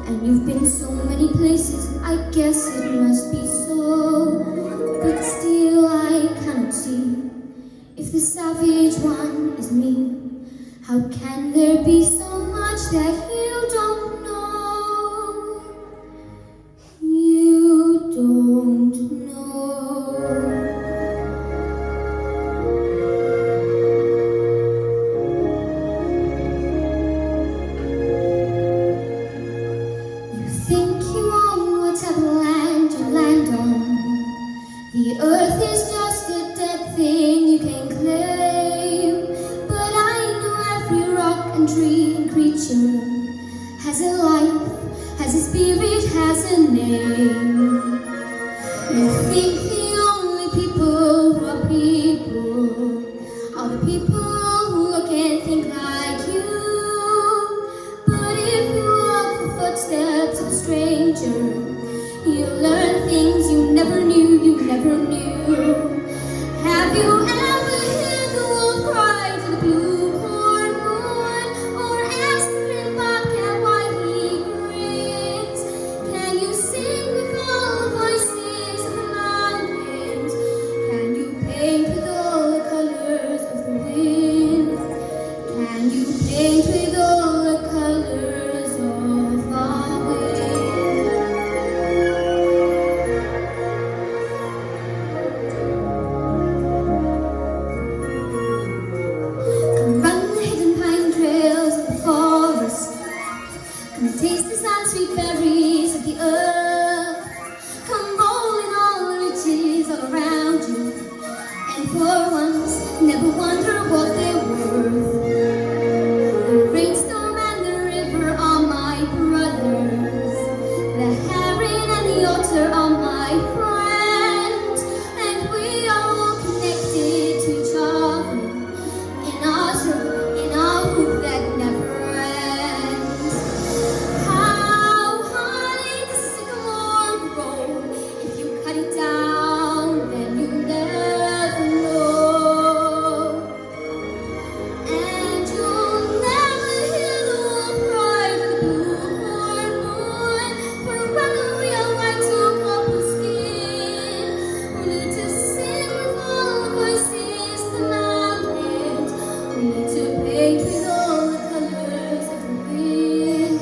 And you've been so many places, I guess it must be so. But still I cannot see if the savage one is me. How can there be so much that you don't know? You don't know. You think you own whatever land you land on. The earth is just a dead thing you can claim. But I know every rock and tree and creature has a life, has a spirit, has a name. You think the only people who are people are the people who look and think like you. But if you walk the footsteps of a stranger, you'll learn things you never knew, you never knew. Have you ever heard the wolf cry to the blue corn moon, or asked the green bobcat why he grins? Can you sing with all the voices of the mountains? Can you paint with all the colors of the wind? Can you paint with all the colors of the wind? Come run the hidden pine trails of the forest. Come taste the sad sweet berries of the earth. Come roll in all the riches all around you, and for once never wonder what they're worth. The rainstorm and the river are my brothers. The heron and the otter are my friends, and we are all connected to each other in our circle, in our hoop that never ends. How high does the sycamore grow? If you cut it down, then you'll never know. And you'll never hear the wolf cry to the blue corn moon, for when a real white to copper skin. We need to sing with all the voices of the mountains. We need to paint with all the colors of the wind.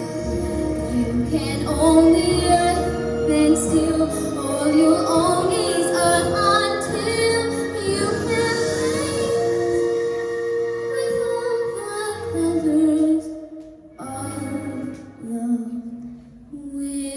You can own the earth, then still all you own is earth until you can paint with all the colors of the wind.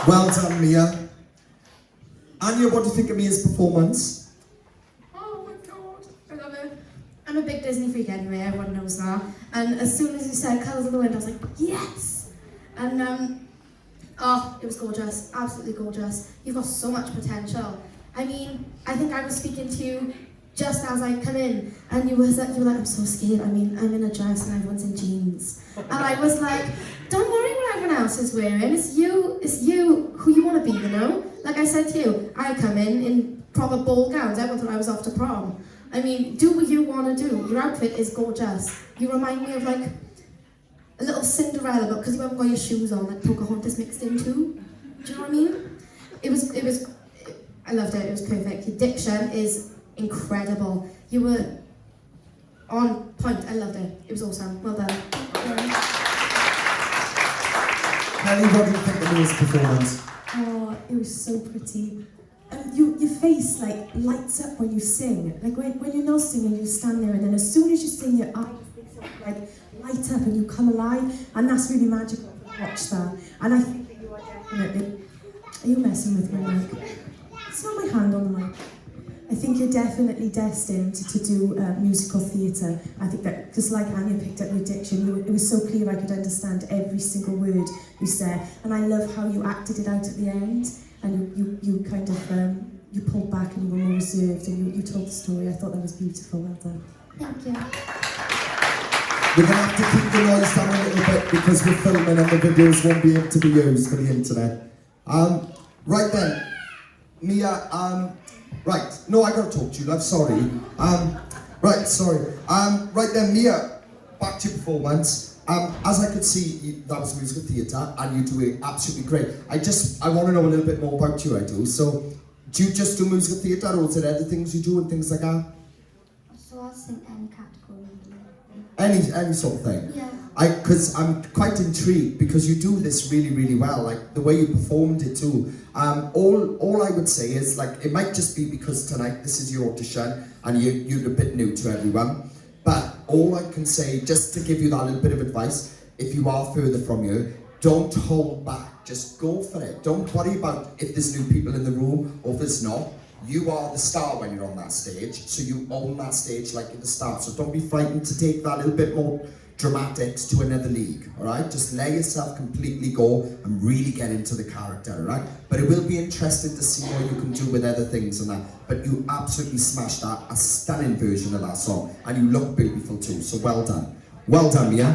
Well done, Mia. Anya, what do you think of Mia's performance? Oh my god, I love it. I'm a big Disney freak anyway, everyone knows that. And as soon as you said Colours of the Wind, I was like, yes! And oh, it was gorgeous, absolutely gorgeous. You've got so much potential. I mean, I think I was speaking to you just as I come in, and you were like, I'm so scared. I mean, I'm in a dress and everyone's in jeans. And I was like, don't worry what everyone else is wearing. It's you who you want to be, you know? Like I said to you, I come in proper ball gowns. Everyone thought I was off to prom. I mean, do what you want to do. Your outfit is gorgeous. You remind me of like a little Cinderella, but because you haven't got your shoes on, like Pocahontas mixed in too. Do you know what I mean? I loved it. It was perfect. Your diction is incredible. You were on point. I loved it. It was awesome. Well done. Kelly, what do you think of Mia's performance? Oh, it was so pretty. Your face like lights up when you sing. Like when you're not singing, you stand there, and then as soon as you sing, your eyes like light up and you come alive, and that's really magical to watch that. And I think that you are definitely. Are you messing with me, Mike? It's not my hand on the mic. I think you're definitely destined to do musical theatre. I think that, just like Anya picked up your diction, it was so clear I could understand every single word you said. And I love how you acted it out at the end. And you kind of, you pulled back and you were more reserved and you told the story. I thought that was beautiful. Well done. Thank you. We're going to have to keep the noise down a little bit because we're filming and the videos won't be able to be used for the internet. Right then, Mia, right, no, I got to talk to you, love, sorry. Right, sorry. Right then, Mia, back to your performance. As I could see, that was musical theatre and you're doing absolutely great. I want to know a little bit more about you, I do. So, do you just do musical theatre or is there other things you do and things like that? So I'll sing any category. Any sort of thing? Yeah. Because I'm quite intrigued because you do this really, really well. Like the way you performed it too. All I would say is like it might just be because tonight this is your audition and you're a bit new to everyone. But all I can say, just to give you that little bit of advice, if you are further from you, don't hold back. Just go for it. Don't worry about if there's new people in the room or if there's not. You are the star when you're on that stage, so you own that stage like you're the star. So don't be frightened to take that little bit more dramatics to another league, all right? Just let yourself completely go and really get into the character, all right? But it will be interesting to see what you can do with other things and that. But you absolutely smashed that, a stunning version of that song, and you look beautiful too, so well done. Well done, Mia.